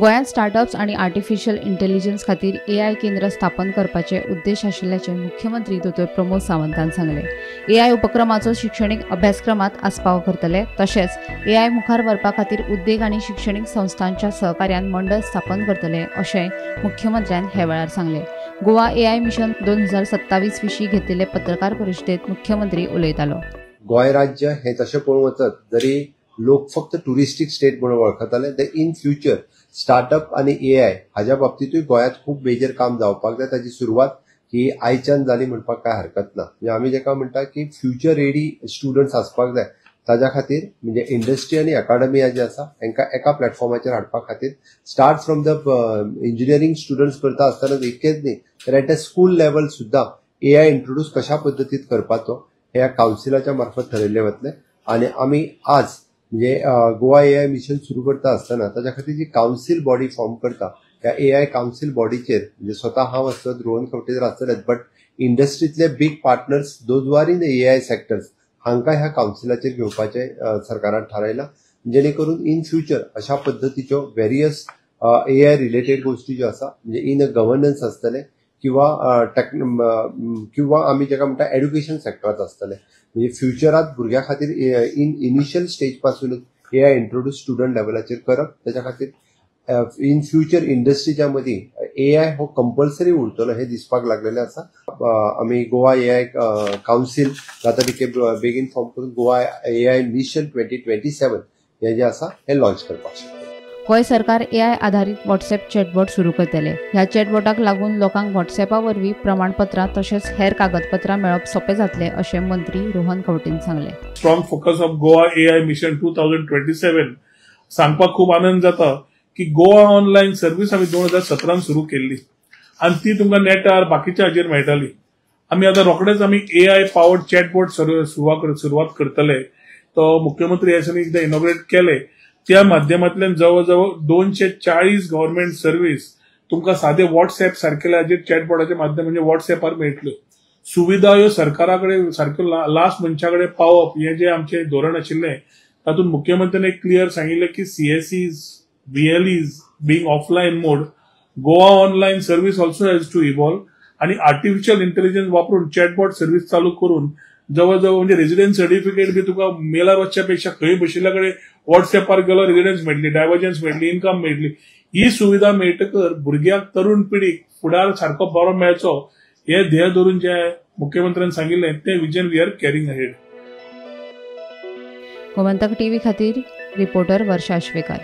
गोंयांत स्टार्टअप्स आणि artificial intelligence खातीर एआय केंद्र स्थापन करपाचे उद्देश आशिल्ल्याचे मुख्यमंत्री दोतोर प्रमोद सावंतान सांगले। एआय उपक्रमाचो शिक्षणीक अभ्यासक्रमात आस्पाव करतले, तशेंच एआय मुखार व्हरपा खातीर उद्देग आनी शिक्षणीक संस्थांच्या सहकार्यान मंडळ स्थापन करतले अशें मुख्यमंत्र्यान हे वेळार सांगले। गोवा एआय मिशन 2027 विशीं घेतिल्ले पत्रकार परिशदेंत मुख्यमंत्री उलयतालो। गोंय राज्य हे तशें पळोवंक वचत जरी लोक फक्त टुरिस्टीक स्टेट म्हणून वळखताले, ते इन फ्युचर स्टार्टअप आणि एआय हाच्या बाबतीतूय गोंयांत खूप मेजर काम जावपाक जाय। ताची सुरवात ही आयच्यान जाली म्हणपाक काय हरकत ना। म्हणजे आमी जेका म्हणटा की फ्युचर रेडी स्टुडंट्स आसपाक जाय, ताज्या खातीर म्हणजे इंडस्ट्री आणि अकाडेमिया जे आसा हांकां एका प्लॅटफॉर्माचेर हाडपा खातीर start from the engineering students करता आसतना इतकेच न्ही तर एट अ स्कूल लेवल सुद्धा एआय इंट्रोड्यूस कशा पद्दतीत करपाचो हे काउन्सिलाच्या मार्फत ठरयल्ले वतले। आणि आमी आज म्हणजे गोवा एआय मिशन सुरू करता आसतना ताच्या खातीर जी काउन्सिल बॉडी फॉर्म करता त्या एआय काउन्सिल बॉडीचेर म्हणजे स्वता हांव आसत, रोहन खंवटेकर आसतलेच, बट इंडस्ट्रीतले big partners those are in the AI sectors हांकां ह्या काउन्सिलाचेर घेवपाचे सरकारान थारायला, जेणे करून इन फ्युचर अशा पद्दतीच्यो वेरियस एआय रिलेटेड गोष्टी ज्यो आसा म्हणजे इन अ गव्हर्नन्स आसतले किंवा आमी जेका म्हणटा एड्युकेशन सेक्टरात आसतले। म्हणजे फ्युचरात भुरग्यां खातीर इन इनिशियल स्टेज पासून एआय इंट्रोड्यूस स्टुडंट लेवलाचेर करप, त्याच्या खातीर इन फ्युचर इंडस्ट्रीच्या मदीं एआय हो कंपल्सरी उरतलो हे दिसपाक लागलेले आसा। आमी गोवा एआय काउन्सिल जाता तितके बेगीन फॉर्म करून गोवा एआय मिशन 2027 हे जे आसा हे लॉन्च करपाक। गोंय सरकार एआय आधारित व्हॉट्सएप चॅटबॉट सुरू करतले। ह्या चॅटबॉटाक लागून लोकांक व्हॉट्सएपा वरवीं प्रमाणपत्रां तशेंच हेर कागदपत्रां मेळप सोपे जातले अशें मंत्री रोहन खंवटेन सांगले। Strong focus of Goa AI mission 2027 सांगपाक खूप आनंद जाता की गोवा ऑनलायन सर्व्हिस आमी 2017 सुरू केल्ली आणि ती तुमकां नेटार बाकीच्या हाजेर मेळटाली। आमी आतां रोखडेच आमी एआय पावर्ड चॅटबॉट सुरवात करतले। तो मुख्यमंत्री ह्या दिसांनी एकदां इनॉग्रेट केले। त्या माध्यमांतल्यान जवळजवळ 240 गव्हर्नमेंट सर्व्हिस तुमकां साधे व्हॉट्सएप सारकेल्या चॅटबॉटाच्या माध्यम म्हणजे व्हॉट्सएपार मेळटल्यो। सुविधा ह्यो सरकाराकडे सारक्यो लास्ट मनशाकडे पावप हे जे आमचे धोरण आशिल्लें तातूंत मुख्यमंत्र्यान एक क्लियर सांगिल्लें की CSEs BLEs being offline mode Goa online service also has to evolve आणि आर्टिफिशियल इंटेलिजन्स वापरून चॅटबॉट सर्व्हिस चालू करून जवळजवळ म्हणजे रेजिडेंस सर्टिफिकेट बी तुका मेलार वचच्यापेक्षा खंय बशिल्ल्या कडेन व्हॉट्सएपार गेलो रेजिडेंस मेळटली, डायव्हर्जन्स मेळटली, इन्कम मेळटली। ही सुविधा मेळटकर भुरग्याक तरुण पिढीक फुडार सारको बरो मेळचो हे ध्येय धरून जे मुख्यमंत्र्यान सांगिल्लें ते vision we are carrying ahead. Gomantak TV खातीर रिपोर्टर वर्षा आश्वेकर।